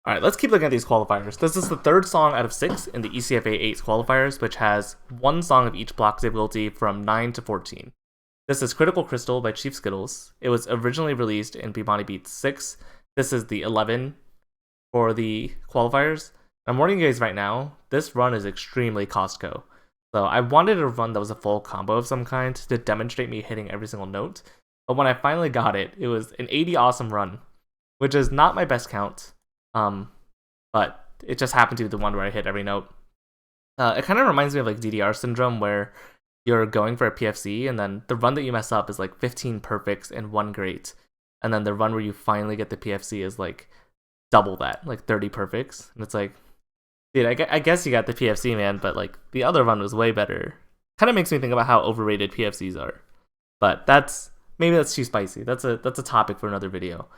All right, let's keep looking at these qualifiers. This is the third song out of 6 in the ECFA 8 qualifiers, which has one song of each block difficulty from 9 to 14. This is Critical Crystal by Chief Skittles. It was originally released in Bimani Beats 6. This is the 11 for the qualifiers. I'm warning you guys right now, this run is extremely Costco. So I wanted a run that was a full combo of some kind to demonstrate me hitting every single note. But when I finally got it, it was an 80 awesome run, which is not my best count. But it just happened to be the one where I hit every note. It kind of reminds me of like DDR syndrome, where you're going for a PFC and then the run that you mess up is like 15 perfects and 1 great, and then the run where you finally get the PFC is like double that, like 30 perfects, and it's like, dude, I guess you got the PFC, man, but like the other run was way better. Kind of makes me think about how overrated PFCs are, but maybe that's too spicy. That's a topic for another video.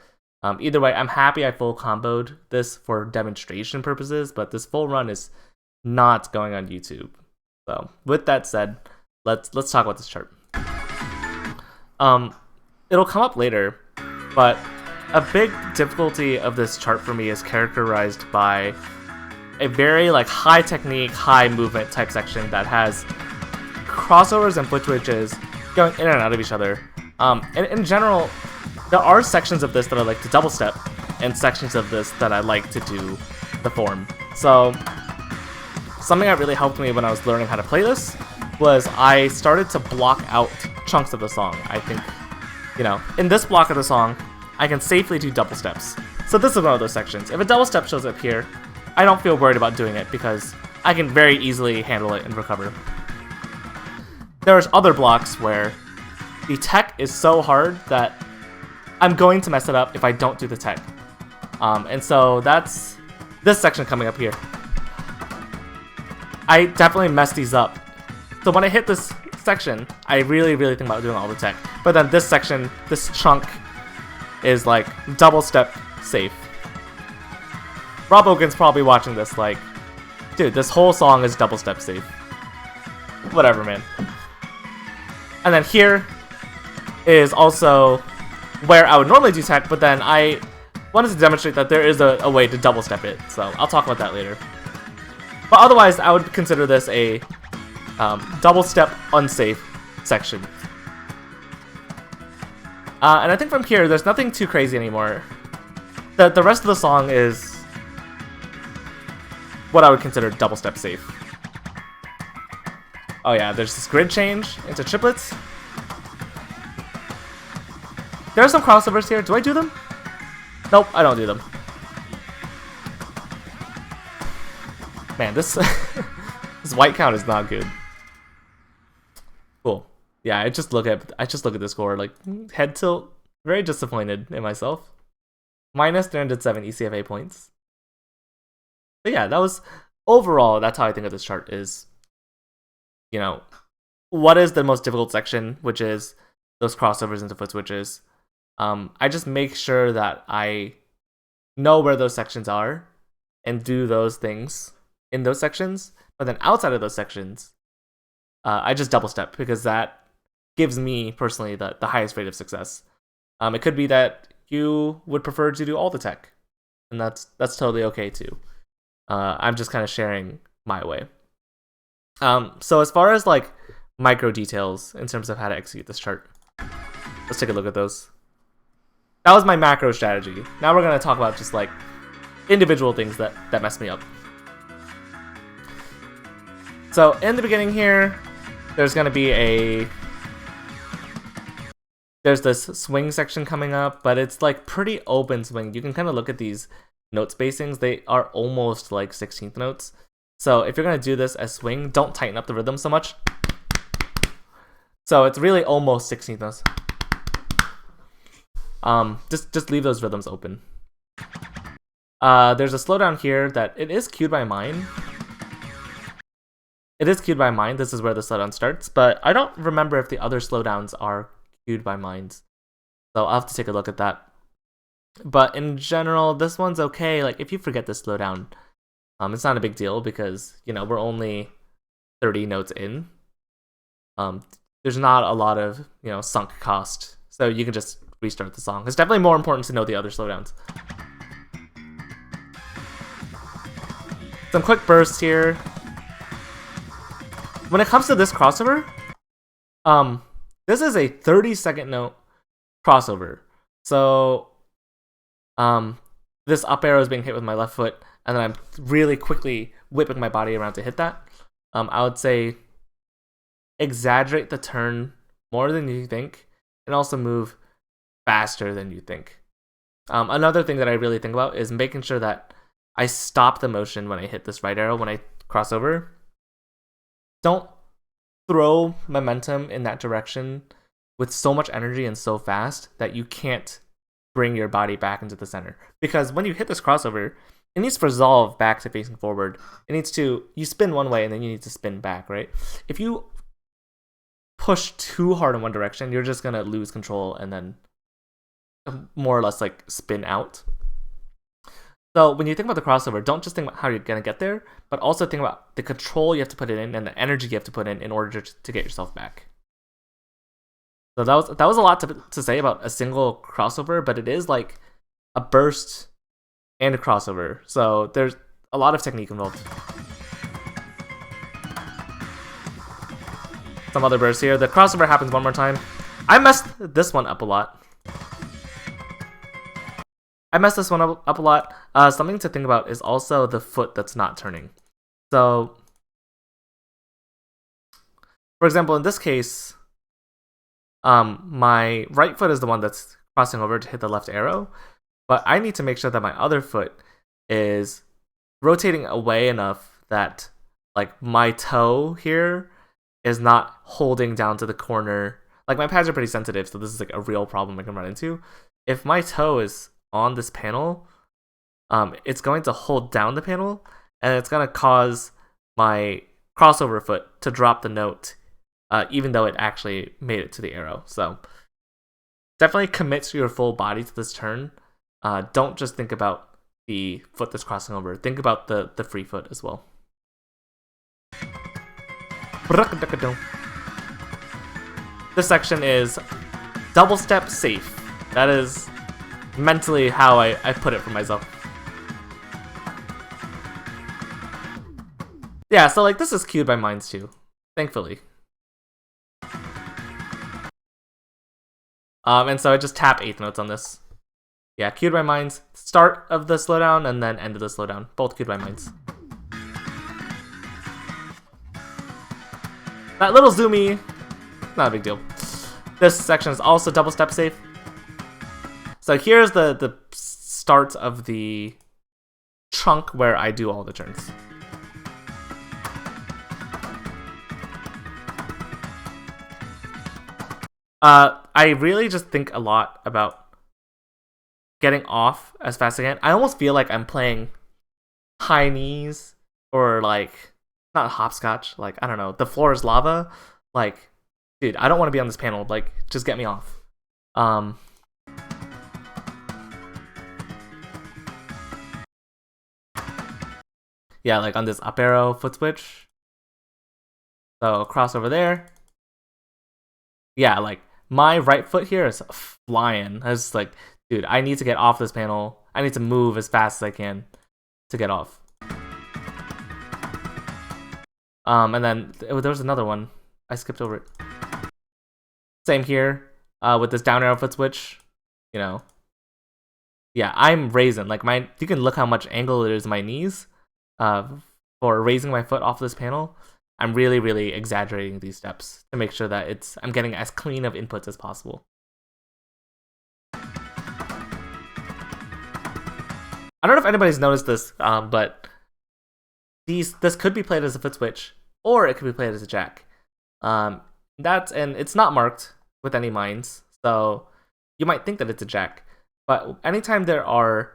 Either way, I'm happy I full comboed this for demonstration purposes, but this full run is not going on YouTube. So with that said, let's talk about this chart. It'll come up later, but a big difficulty of this chart for me is characterized by a very like high technique, high movement type section that has crossovers and foot switches going in and out of each other. And in general, there are sections of this that I like to double step, and sections of this that I like to do the form. So something that really helped me when I was learning how to play this was I started to block out chunks of the song. I think, in this block of the song, I can safely do double steps. So this is one of those sections. If a double step shows up here, I don't feel worried about doing it because I can very easily handle it and recover. There's other blocks where the tech is so hard that I'm going to mess it up if I don't do the tech. And so that's this section coming up here. I definitely messed these up. So when I hit this section, I really think about doing all the tech. But then this section, this chunk, is like double step safe. Rob Ogan's probably watching this like, dude, this whole song is double step safe. Whatever, man. And then here is also where I would normally do tech, but then I wanted to demonstrate that there is a way to double step it, so I'll talk about that later. But otherwise, I would consider this a double step unsafe section. And I think from here, there's nothing too crazy anymore. The rest of the song is what I would consider double step safe. Oh yeah, there's this grid change into triplets. There are some crossovers here. Do I do them? Nope, I don't do them. Man, this this white count is not good. Cool. Yeah, I just look at the score, like head tilt. Very disappointed in myself. Minus 307 ECFA points. But yeah, that was overall. That's how I think of this chart. Is what is the most difficult section, which is those crossovers into foot switches. I just make sure that I know where those sections are and do those things in those sections. But then outside of those sections, I just double step because that gives me personally the highest rate of success. It could be that you would prefer to do all the tech, and that's totally okay too. I'm just kind of sharing my way. So as far as like micro details in terms of how to execute this chart, let's take a look at those. That was my macro strategy. Now we're going to talk about just like individual things that mess me up. So in the beginning here, there's going to be there's this swing section coming up, but it's like pretty open swing. You can kind of look at these note spacings. They are almost like 16th notes. So if you're going to do this as swing, don't tighten up the rhythm so much. So it's really almost 16th notes. Just leave those rhythms open. There's a slowdown here that it is cued by mine. It is cued by mine. This is where the slowdown starts, but I don't remember if the other slowdowns are cued by mines. So I'll have to take a look at that. But in general, this one's okay. Like if you forget the slowdown, it's not a big deal because we're only 30 notes in. There's not a lot of sunk cost, so you can just restart the song. It's definitely more important to know the other slowdowns. Some quick bursts here. When it comes to this crossover, this is a 30-second note crossover. So, this up arrow is being hit with my left foot, and then I'm really quickly whipping my body around to hit that. I would say exaggerate the turn more than you think, and also move faster than you think. Another thing that I really think about is making sure that I stop the motion when I hit this right arrow when I cross over. Don't throw momentum in that direction with so much energy and so fast that you can't bring your body back into the center. Because when you hit this crossover, it needs to resolve back to facing forward. It needs to, you spin one way and then you need to spin back, right? If you push too hard in one direction, you're just going to lose control and then more or less like spin out. So when you think about the crossover, don't just think about how you're going to get there, but also think about the control you have to put it in and the energy you have to put in order to get yourself back. So that was a lot to say about a single crossover, but it is like a burst and a crossover. So there's a lot of technique involved. Some other bursts here. The crossover happens one more time. I messed this one up a lot. Something to think about is also the foot that's not turning. So, for example, in this case, my right foot is the one that's crossing over to hit the left arrow, but I need to make sure that my other foot is rotating away enough that like my toe here is not holding down to the corner. Like my pads are pretty sensitive, so this is like a real problem I can run into. If my toe is on this panel, it's going to hold down the panel, and it's going to cause my crossover foot to drop the note, even though it actually made it to the arrow. So definitely commit your full body to this turn. Don't just think about the foot that's crossing over. Think about the free foot as well. This section is double step safe. That is mentally how I put it for myself. Yeah, so like this is cued by minds too, thankfully. And so I just tap eighth notes on this. Yeah, cued by minds. Start of the slowdown and then end of the slowdown. Both cued by minds. That little zoomy, not a big deal. This section is also double step safe. So here's the start of the chunk where I do all the turns. I really just think a lot about getting off as fast as I can. I almost feel like I'm playing high knees or like, not hopscotch, like, I don't know, the floor is lava. Like, dude, I don't want to be on this panel. Like, just get me off. Yeah, like on this up arrow foot switch. So cross over there. Yeah, like my right foot here is flying. I was like, dude, I need to get off this panel. I need to move as fast as I can to get off. And then there was another one. I skipped over it. Same here with this down arrow foot switch. You know, yeah, I'm raising. Like you can look how much angle there is in my knees for raising my foot off this panel. I'm really, really exaggerating these steps to make sure that I'm getting as clean of inputs as possible. I don't know if anybody's noticed this, but this could be played as a foot switch, or it could be played as a jack. And it's not marked with any minds, so you might think that it's a jack. But anytime there are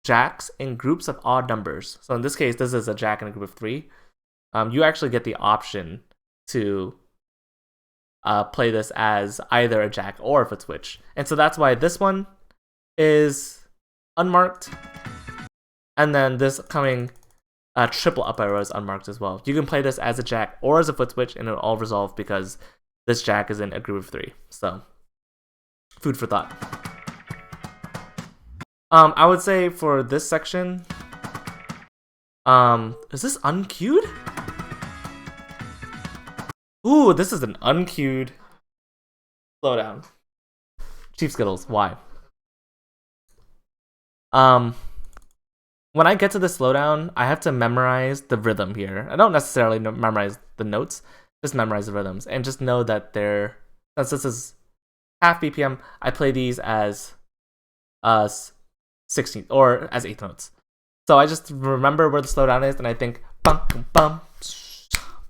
jacks in groups of odd numbers, so in this case, this is a jack in a group of 3. You actually get the option to play this as either a jack or a foot switch. And so that's why this one is unmarked. And then this coming triple up arrow is unmarked as well. You can play this as a jack or as a foot switch, and it'll all resolve because this jack is in a group of 3. So, food for thought. I would say for this section, Is this uncued? Ooh, this is an uncued slowdown. Chief Skittles, why? When I get to the slowdown, I have to memorize the rhythm here. I don't necessarily memorize the notes, just memorize the rhythms, and just know that they're, since this is half BPM, I play these as 16th or as 8th notes. So I just remember where the slowdown is, and I think bum bum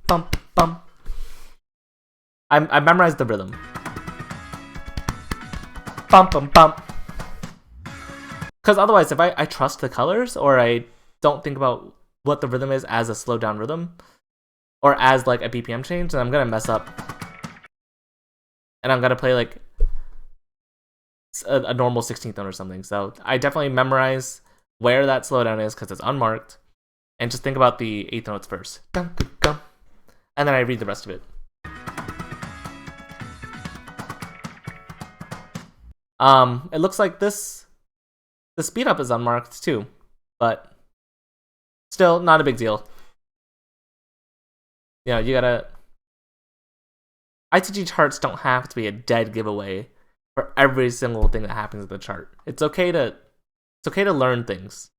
bum bum. I memorize the rhythm. Bum bum bum. Because otherwise, if I trust the colors, or I don't think about what the rhythm is as a slowed down rhythm, or as like a BPM change, then I'm gonna mess up. And I'm gonna play like a normal 16th note or something. So I definitely memorize where that slowdown is because it's unmarked, and just think about the 8th notes first. And then I read the rest of it. It looks like the speed up is unmarked too, but still not a big deal. You know, you gotta. ITG charts don't have to be a dead giveaway for every single thing that happens in the chart. It's okay to learn things.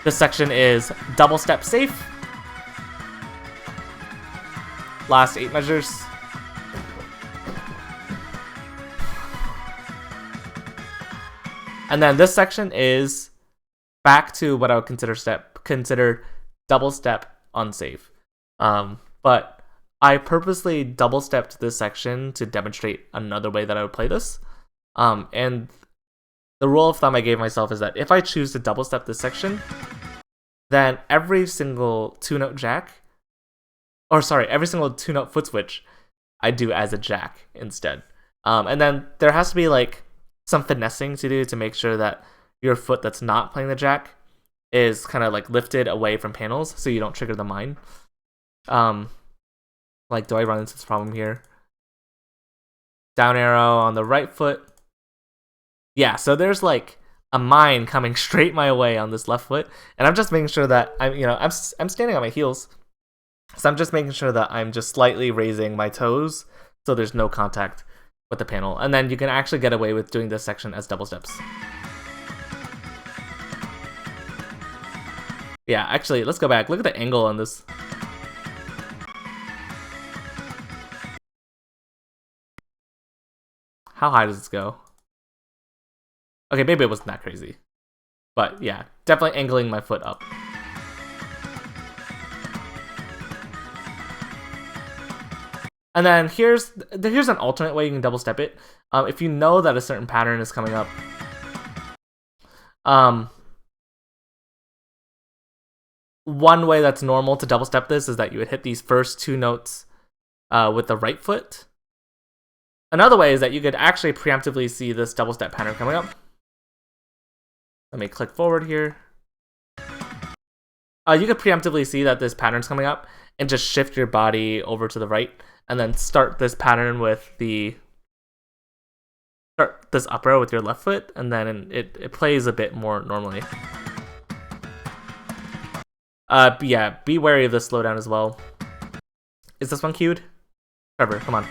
This section is double step safe. Last 8 measures. And then this section is back to what I would consider double step unsafe. But I purposely double stepped this section to demonstrate another way that I would play this. And the rule of thumb I gave myself is that if I choose to double step this section, then every single every single 2-note foot switch I do as a jack instead. And then there has to be like some finessing to do to make sure that your foot that's not playing the jack is kind of like lifted away from panels so you don't trigger the mine. Like, do I run into this problem here? Down arrow on the right foot. Yeah, so there's like a mine coming straight my way on this left foot, and I'm just making sure that I'm standing on my heels, so I'm just making sure that I'm just slightly raising my toes so there's no contact with the panel, and then you can actually get away with doing this section as double steps. Yeah, actually, let's go back. Look at the angle on this. How high does this go? Okay, maybe it wasn't that crazy. But yeah, definitely angling my foot up. And then here's an alternate way you can double step it. If you know that a certain pattern is coming up. One way that's normal to double step this is that you would hit these first 2 notes with the right foot. Another way is that you could actually preemptively see this double step pattern coming up. Let me click forward here. You could preemptively see that this pattern's coming up and just shift your body over to the right and then start this pattern with start this up arrow with your left foot, and then it plays a bit more normally. But yeah, be wary of the slowdown as well. Is this one cued? Trevor, come on.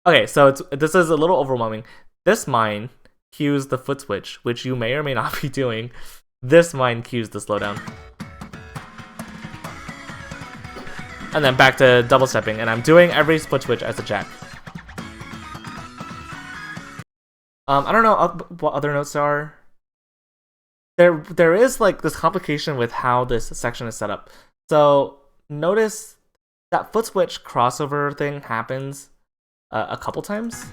Okay, so this is a little overwhelming. This mine cues the foot switch, which you may or may not be doing. This mine cues the slowdown. And then back to double stepping, and I'm doing every foot switch as a jack. I don't know what other notes are. There is like this complication with how this section is set up. So notice that foot switch crossover thing happens a couple times.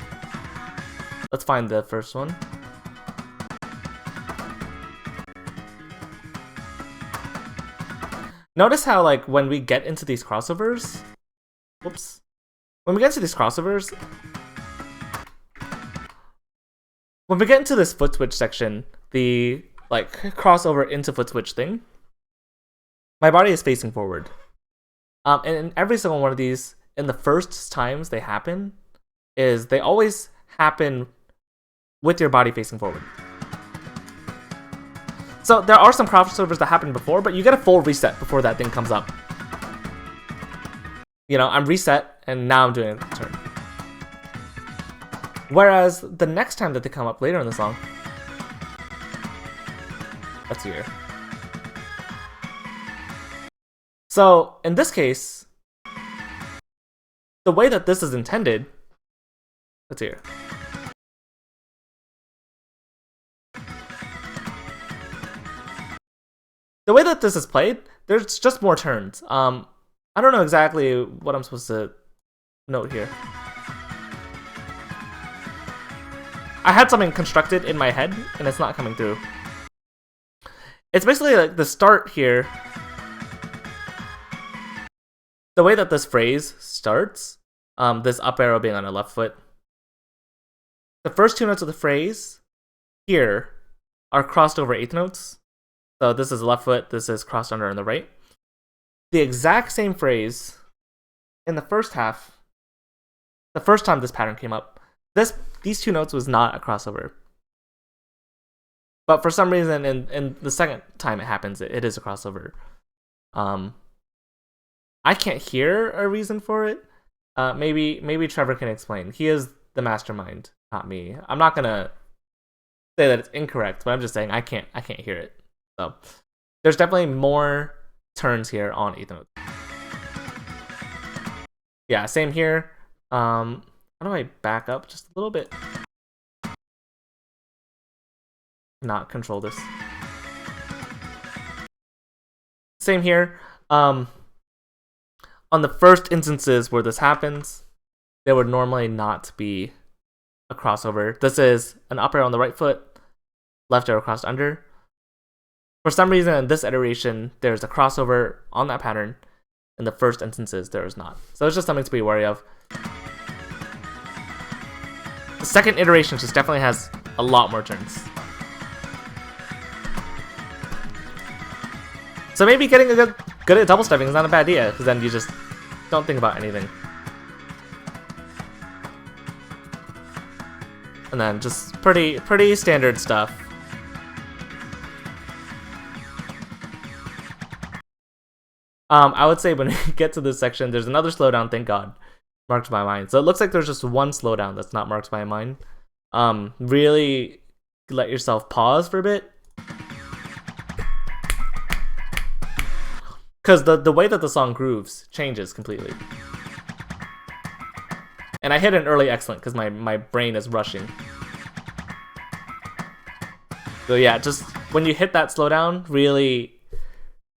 Let's find the first one. Notice how like when we get into these crossovers, when we get into this foot switch section, the like crossover into foot switch thing, my body is facing forward. And in every single one of these, in the first times they happen, they always happen with your body facing forward. So there are some crossovers that happened before, but you get a full reset before that thing comes up. You know, I'm reset, and now I'm doing a turn. Whereas the next time that they come up later in the song, let's hear. So in this case, the way that this is intended, let's hear. The way that this is played, there's just more turns. I don't know exactly what I'm supposed to note here. I had something constructed in my head, and it's not coming through. It's basically like the start here. The way that this phrase starts, this up arrow being on a left foot, the first two notes of the phrase here are crossed over eighth notes. So this is left foot, this is crossed under on the right. The exact same phrase in the first half, the first time this pattern came up, these two notes was not a crossover. But for some reason, in the second time it happens, it is a crossover. I can't hear a reason for it. Maybe Trevor can explain. He is the mastermind, not me. I'm not gonna say that it's incorrect, but I'm just saying I can't hear it. So there's definitely more turns here on eighth note. Yeah, same here. How do I back up just a little bit? Not control this. Same here. On the first instances where this happens, there would normally not be a crossover. This is an up arrow on the right foot, left arrow crossed under. For some reason, in this iteration, there's a crossover on that pattern. In the first instances, there is not. So it's just something to be wary of. The second iteration just definitely has a lot more turns. So maybe getting good at double stepping is not a bad idea, because then you just don't think about anything. And then just pretty standard stuff. I would say when we get to this section, there's another slowdown, thank God, marked by mine. So it looks like there's just one slowdown that's not marked by mine. Really let yourself pause for a bit. Because the way that the song grooves changes completely. And I hit an early excellent because my brain is rushing. So yeah, just when you hit that slowdown, really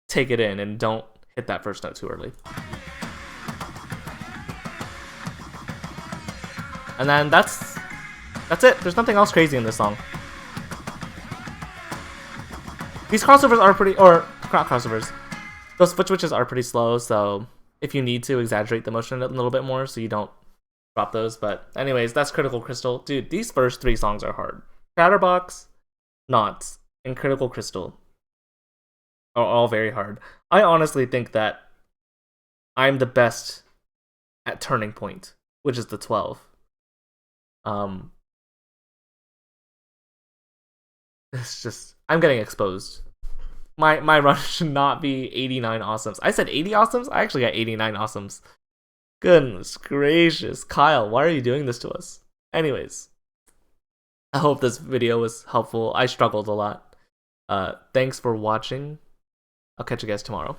take it in and don't hit that first note too early. And then that's it. There's nothing else crazy in this song. These crossovers are pretty, or not crossovers. Those foot switches are pretty slow, so if you need to, exaggerate the motion a little bit more so you don't drop those. But anyways, that's Critical Crystal. Dude, these first three songs are hard. Chatterbox, Knots, and Critical Crystal are all very hard. I honestly think that I'm the best at Turning Point, which is the 12. It's just, I'm getting exposed. My run should not be 89 awesomes. I said 80 awesomes? I actually got 89 awesomes. Goodness gracious. Kyle, why are you doing this to us? Anyways, I hope this video was helpful. I struggled a lot. Thanks for watching. I'll catch you guys tomorrow.